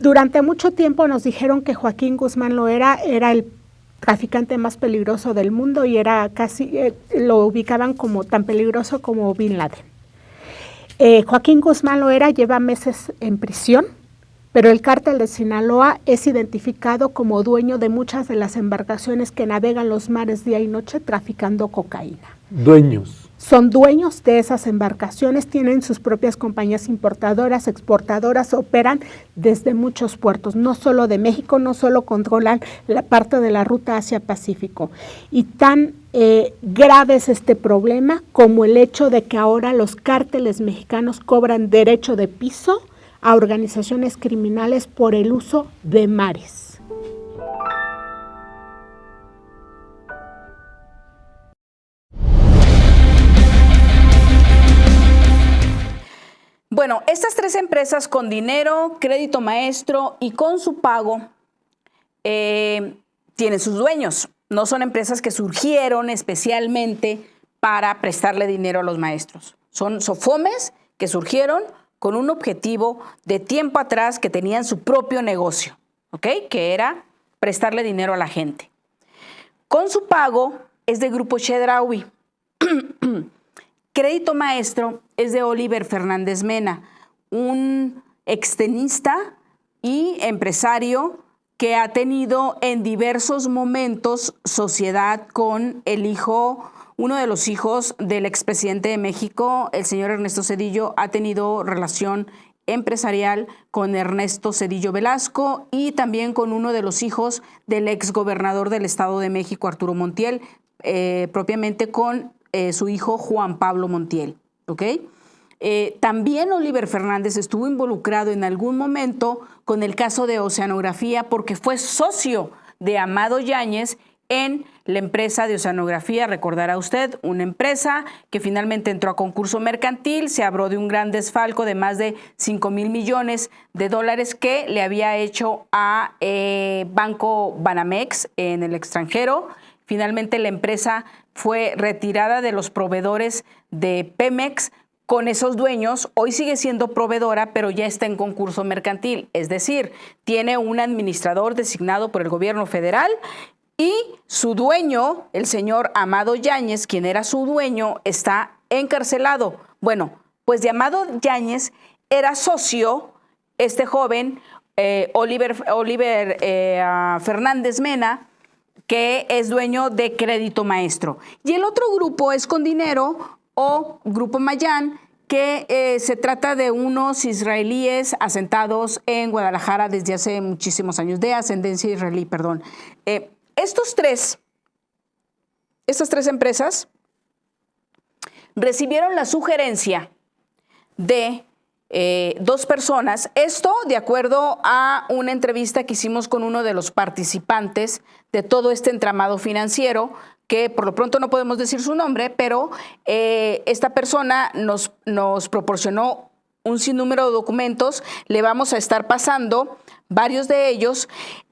Durante mucho tiempo nos dijeron que Joaquín Guzmán Loera era el traficante más peligroso del mundo y era casi, lo ubicaban como tan peligroso como Bin Laden. Joaquín Guzmán Loera lleva meses en prisión, pero el cártel de Sinaloa es identificado como dueño de muchas de las embarcaciones que navegan los mares día y noche traficando cocaína. Dueños. Son dueños de esas embarcaciones, tienen sus propias compañías importadoras, exportadoras, operan desde muchos puertos, no solo de México, no solo controlan la parte de la ruta Asia-Pacífico. Y tan grave es este problema como el hecho de que ahora los cárteles mexicanos cobran derecho de piso a organizaciones criminales por el uso de mares. Bueno, estas 3 empresas con dinero, crédito maestro y con su pago tienen sus dueños. No son empresas que surgieron especialmente para prestarle dinero a los maestros. Son SOFOMES que surgieron con un objetivo de tiempo atrás, que tenían su propio negocio, ¿ok? Que era prestarle dinero a la gente. Con su pago es de Grupo Chedraui. Crédito maestro es de Oliver Fernández Mena, un extenista y empresario que ha tenido en diversos momentos sociedad con el hijo, uno de los hijos del expresidente de México, el señor Ernesto Zedillo, ha tenido relación empresarial con Ernesto Zedillo Velasco y también con uno de los hijos del exgobernador del Estado de México, Arturo Montiel. propiamente con su hijo Juan Pablo Montiel, ¿ok? También Oliver Fernández estuvo involucrado en algún momento con el caso de Oceanografía porque fue socio de Amado Yáñez en la empresa de Oceanografía. Recordará usted, una empresa que finalmente entró a concurso mercantil, se habló de un gran desfalco de más de 5,000 millones de dólares que le había hecho a Banco Banamex en el extranjero. Finalmente la empresa fue retirada de los proveedores de Pemex. Con esos dueños, hoy sigue siendo proveedora, pero ya está en concurso mercantil. Es decir, tiene un administrador designado por el gobierno federal y su dueño, el señor Amado Yáñez, quien era su dueño, está encarcelado. Bueno, pues de Amado Yáñez era socio este joven, Oliver Fernández Mena, que es dueño de Crédito Maestro. Y el otro grupo es Con Dinero, o Grupo Mayán, que se trata de unos israelíes asentados en Guadalajara desde hace muchísimos años, de ascendencia israelí, perdón. Estas tres empresas recibieron la sugerencia de dos personas. Esto de acuerdo a una entrevista que hicimos con uno de los participantes de todo este entramado financiero, que por lo pronto no podemos decir su nombre, pero esta persona nos proporcionó un sinnúmero de documentos. Le vamos a estar pasando varios de ellos.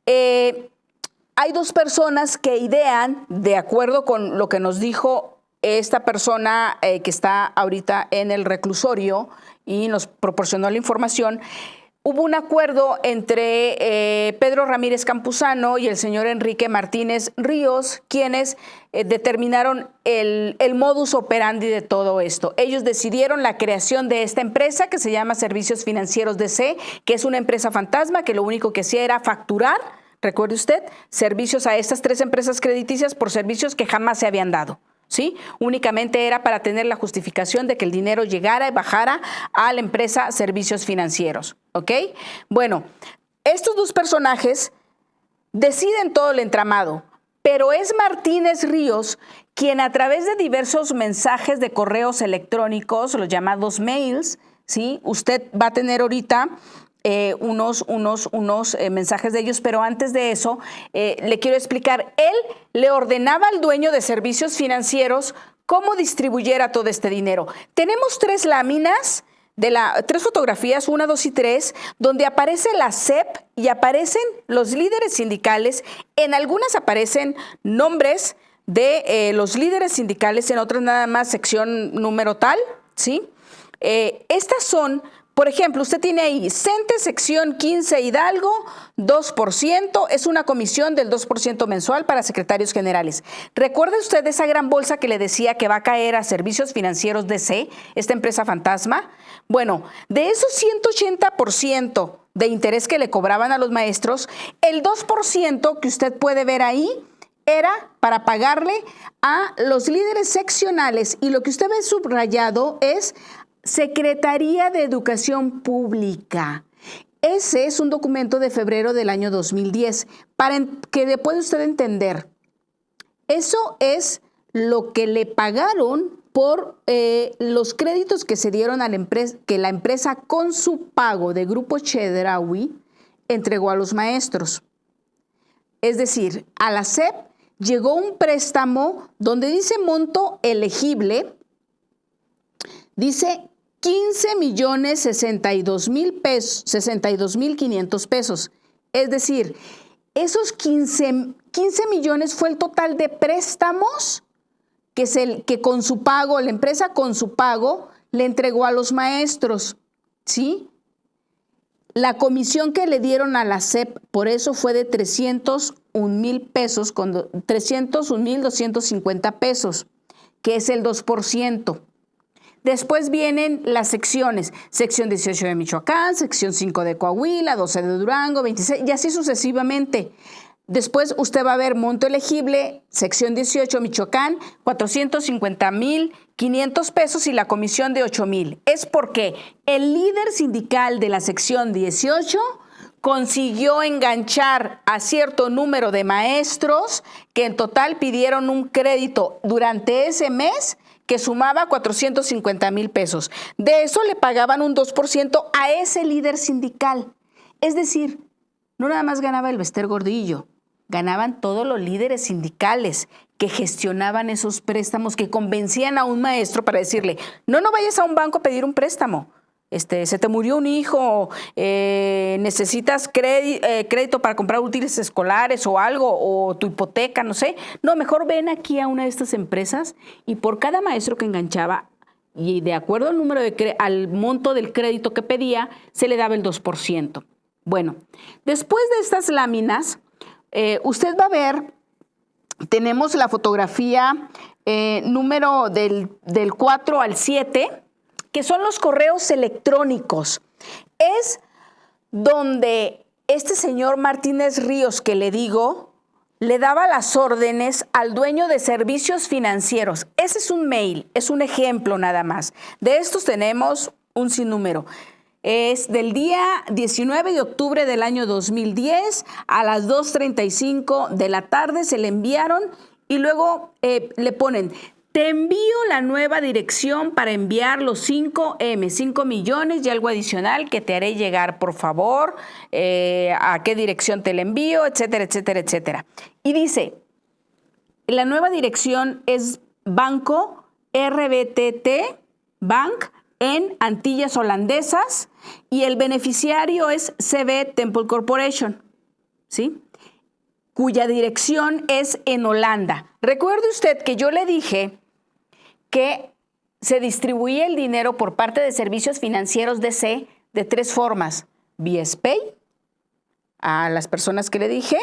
Hay dos personas que idean, de acuerdo con lo que nos dijo esta persona que está ahorita en el reclusorio y nos proporcionó la información. Hubo un acuerdo entre Pedro Ramírez Campuzano y el señor Enrique Martínez Ríos, quienes determinaron el modus operandi de todo esto. Ellos decidieron la creación de esta empresa que se llama Servicios Financieros DC, que es una empresa fantasma que lo único que hacía era facturar, recuerde usted, servicios a estas tres empresas crediticias por servicios que jamás se habían dado. ¿Sí? Únicamente era para tener la justificación de que el dinero llegara y bajara a la empresa Servicios Financieros, ¿ok? Bueno, estos dos personajes deciden todo el entramado, pero es Martínez Ríos quien a través de diversos mensajes de correos electrónicos, los llamados mails, ¿sí? Usted va a tener ahorita unos mensajes de ellos, pero antes de eso le quiero explicar. Él le ordenaba al dueño de Servicios Financieros cómo distribuyera todo este dinero. Tenemos tres láminas, tres fotografías, 1, 2 y 3, donde aparece la SEP y aparecen los líderes sindicales. En algunas aparecen nombres de los líderes sindicales, en otras nada más sección número tal, ¿sí? Estas son... Por ejemplo, usted tiene ahí CENTE, sección 15 Hidalgo, 2%, es una comisión del 2% mensual para secretarios generales. ¿Recuerda usted esa gran bolsa que le decía que va a caer a Servicios Financieros DC, esta empresa fantasma? Bueno, de esos 180% de interés que le cobraban a los maestros, el 2% que usted puede ver ahí era para pagarle a los líderes seccionales, y lo que usted ve subrayado es Secretaría de Educación Pública. Ese es un documento de febrero del año 2010. Para que pueda usted entender, eso es lo que le pagaron por los créditos que se dieron a la empresa, que la empresa con su pago de Grupo Chedraui entregó a los maestros. Es decir, a la SEP llegó un préstamo donde dice monto elegible, dice 15,62,500 pesos. Es decir, esos 15 millones fue el total de préstamos que con su pago, la empresa con su pago, le entregó a los maestros, ¿sí? La comisión que le dieron a la SEP por eso fue de 301,000 pesos, 301,250 pesos, que es el 2%. Después vienen las secciones, sección 18 de Michoacán, sección 5 de Coahuila, 12 de Durango, 26, y así sucesivamente. Después usted va a ver monto elegible, sección 18 Michoacán, 450,500 pesos y la comisión de 8,000. Es porque el líder sindical de la sección 18 consiguió enganchar a cierto número de maestros que en total pidieron un crédito durante ese mes que sumaba 450,000 pesos. De eso le pagaban un 2% a ese líder sindical. Es decir, no nada más ganaba el Bester Gordillo, ganaban todos los líderes sindicales que gestionaban esos préstamos, que convencían a un maestro para decirle, no vayas a un banco a pedir un préstamo. Se te murió un hijo, necesitas crédito para comprar útiles escolares o algo, o tu hipoteca, no sé. No, mejor ven aquí a una de estas empresas y por cada maestro que enganchaba, y de acuerdo al número al monto del crédito que pedía, se le daba el 2%. Bueno, después de estas láminas, usted va a ver, tenemos la fotografía número del 4 al 7, que son los correos electrónicos. Es donde este señor Martínez Ríos, que le digo, le daba las órdenes al dueño de servicios financieros. Ese es un mail, es un ejemplo nada más. De estos tenemos un sinnúmero. Es del día 19 de octubre del año 2010 a las 2:35 de la tarde se le enviaron y luego le ponen: te envío la nueva dirección para enviar los 5 millones y algo adicional que te haré llegar, por favor, a qué dirección te la envío, etcétera, etcétera, etcétera. Y dice, la nueva dirección es Banco RBTT Bank en Antillas Holandesas y el beneficiario es CB Temple Corporation, ¿sí? Cuya dirección es en Holanda. Recuerde usted que yo le dije que se distribuía el dinero por parte de Servicios Financieros DC de 3 formas: vía SPAY, a las personas que le dije,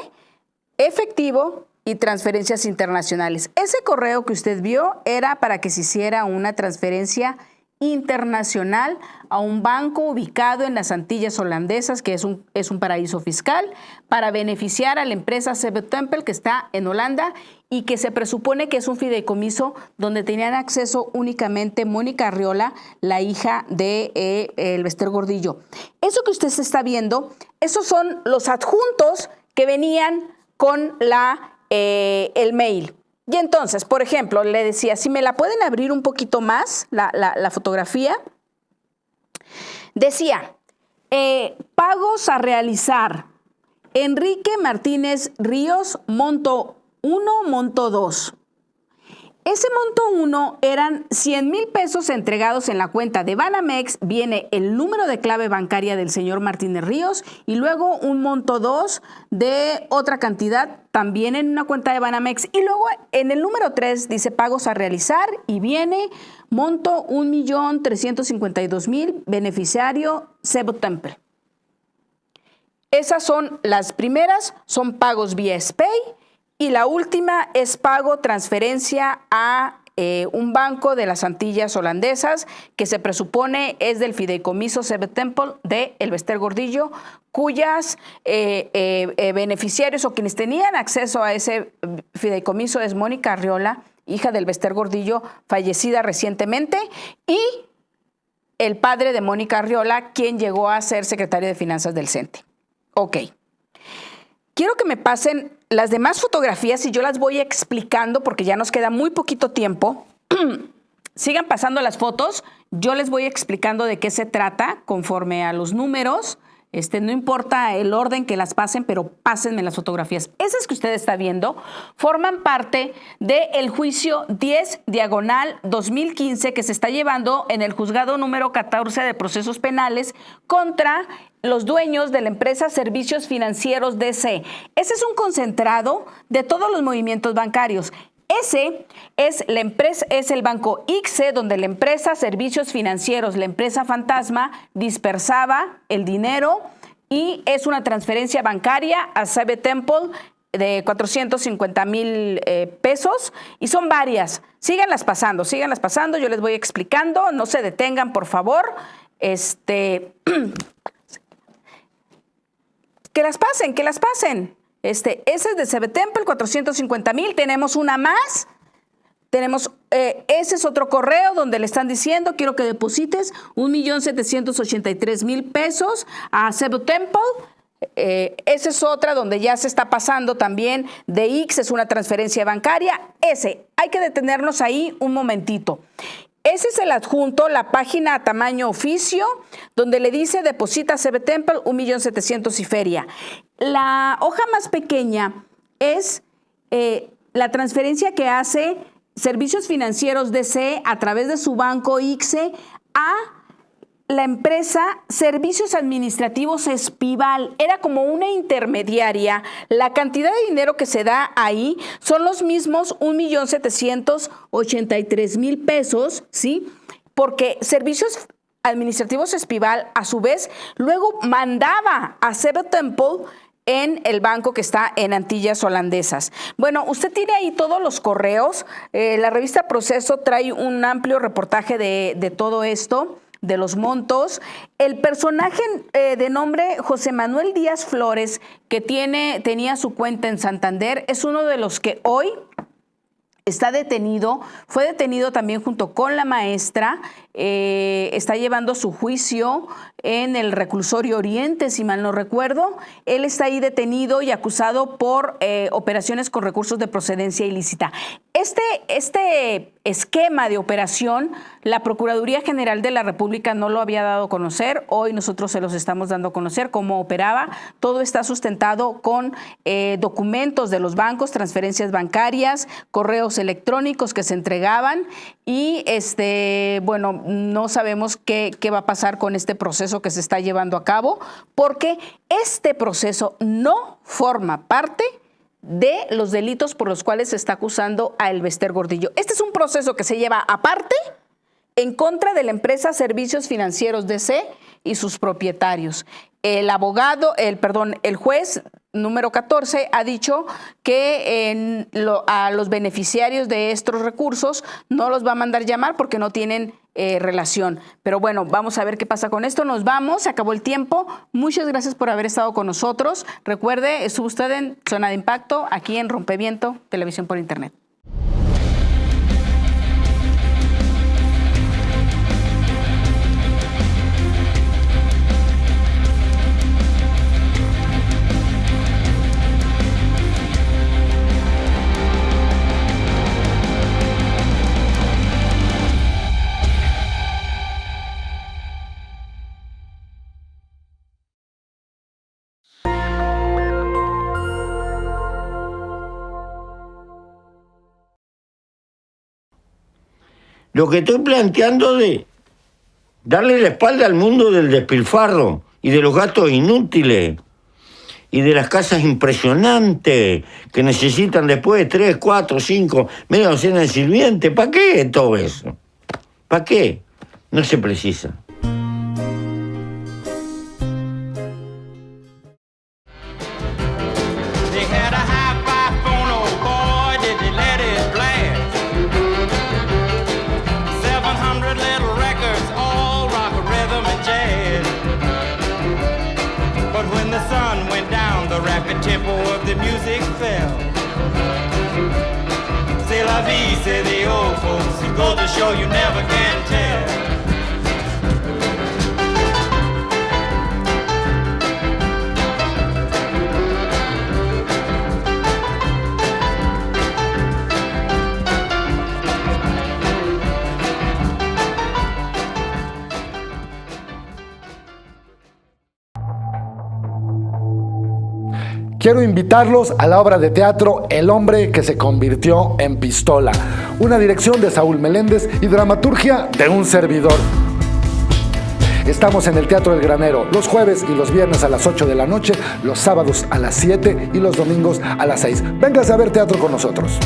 efectivo y transferencias internacionales. Ese correo que usted vio era para que se hiciera una transferencia internacional a un banco ubicado en las Antillas Holandesas, que es un paraíso fiscal, para beneficiar a la empresa CB Temple, que está en Holanda y que se presupone que es un fideicomiso donde tenían acceso únicamente Mónica Arriola, la hija de el Bester Gordillo. Eso que usted se está viendo, esos son los adjuntos que venían con el mail. Y entonces, por ejemplo, le decía, si me la pueden abrir un poquito más, la fotografía, decía, pagos a realizar, Enrique Martínez Ríos, monto 1, monto 2. Ese monto 1 eran 100,000 pesos entregados en la cuenta de Banamex, viene el número de clave bancaria del señor Martínez Ríos y luego un monto 2 de otra cantidad también en una cuenta de Banamex. Y luego en el número 3 dice pagos a realizar y viene monto 1,352,000, beneficiario CB Temple. Esas son las primeras, son pagos vía SPAY. Y la última es pago transferencia a un banco de las Antillas Holandesas que se presupone es del fideicomiso CB Temple de el Bester Gordillo, cuyas beneficiarios o quienes tenían acceso a ese fideicomiso es Mónica Arriola, hija del Bester Gordillo, fallecida recientemente, y el padre de Mónica Arriola, quien llegó a ser secretario de Finanzas del CENTE. Ok. Quiero que me pasen las demás fotografías y yo las voy explicando porque ya nos queda muy poquito tiempo. Sigan pasando las fotos, yo les voy explicando de qué se trata conforme a los números. No importa el orden que las pasen, pero pásenme las fotografías. Esas que usted está viendo forman parte del juicio 10/2015 que se está llevando en el juzgado número 14 de procesos penales contra los dueños de la empresa Servicios Financieros DC. Ese es un concentrado de todos los movimientos bancarios. Ese es la empresa, es el banco ICSE, donde la empresa Servicios Financieros, la empresa fantasma, dispersaba el dinero y es una transferencia bancaria a CB Temple de 450,000 pesos y son varias. Síganlas pasando, yo les voy explicando, no se detengan, por favor. Que las pasen. Ese es de CB Temple, 450,000. Tenemos una más. Ese es otro correo donde le están diciendo, quiero que deposites 1,783,000 pesos a CB Temple. Esa es otra donde ya se está pasando también. De X es una transferencia bancaria. Hay que detenernos ahí un momentito. Ese es el adjunto, la página a tamaño oficio, donde le dice deposita CB Temple 1,700,000 y feria. La hoja más pequeña es la transferencia que hace Servicios Financieros DC a través de su banco ICSE a la empresa Servicios Administrativos Espival. Era como una intermediaria. La cantidad de dinero que se da ahí son los mismos 1,783,000 pesos, ¿sí? Porque Servicios Administrativos Espival, a su vez, luego mandaba a CB Temple en el banco que está en Antillas Holandesas. Bueno, usted tiene ahí todos los correos. La revista Proceso trae un amplio reportaje de todo esto, de los montos. El personaje de nombre José Manuel Díaz Flores, que tenía su cuenta en Santander, es uno de los que hoy está detenido. Fue detenido también junto con la maestra. Está llevando su juicio en el reclusorio Oriente, si mal no recuerdo. Él está ahí detenido y acusado por operaciones con recursos de procedencia ilícita. Este esquema de operación, la Procuraduría General de la República no lo había dado a conocer. Hoy nosotros se los estamos dando a conocer cómo operaba. Todo está sustentado con documentos de los bancos, transferencias bancarias, correos electrónicos que se entregaban y bueno, no sabemos qué va a pasar con este proceso que se está llevando a cabo, porque este proceso no forma parte de los delitos por los cuales se está acusando a Elbester Gordillo. Este es un proceso que se lleva aparte en contra de la empresa Servicios Financieros DC y sus propietarios. El juez número 14 ha dicho que a los beneficiarios de estos recursos no los va a mandar llamar porque no tienen relación. Pero bueno, vamos a ver qué pasa con esto. Nos vamos, se acabó el tiempo. Muchas gracias por haber estado con nosotros. Recuerde, estuvo usted en Zona de Impacto, aquí en Rompeviento, Televisión por Internet. Lo que estoy planteando de darle la espalda al mundo del despilfarro y de los gastos inútiles y de las casas impresionantes que necesitan después de 3, 4, 5, media docena de sirvientes. ¿Para qué todo eso? ¿Para qué? No se precisa. Tempo of the music fell. C'est la vie, say the old folks. It goes to show you never can tell. Quiero invitarlos a la obra de teatro El hombre que se convirtió en pistola, una dirección de Saúl Meléndez y dramaturgia de un servidor. Estamos en el Teatro del Granero, los jueves y los viernes a las 8 de la noche, los sábados a las 7 y los domingos a las 6. Véngase a ver teatro con nosotros.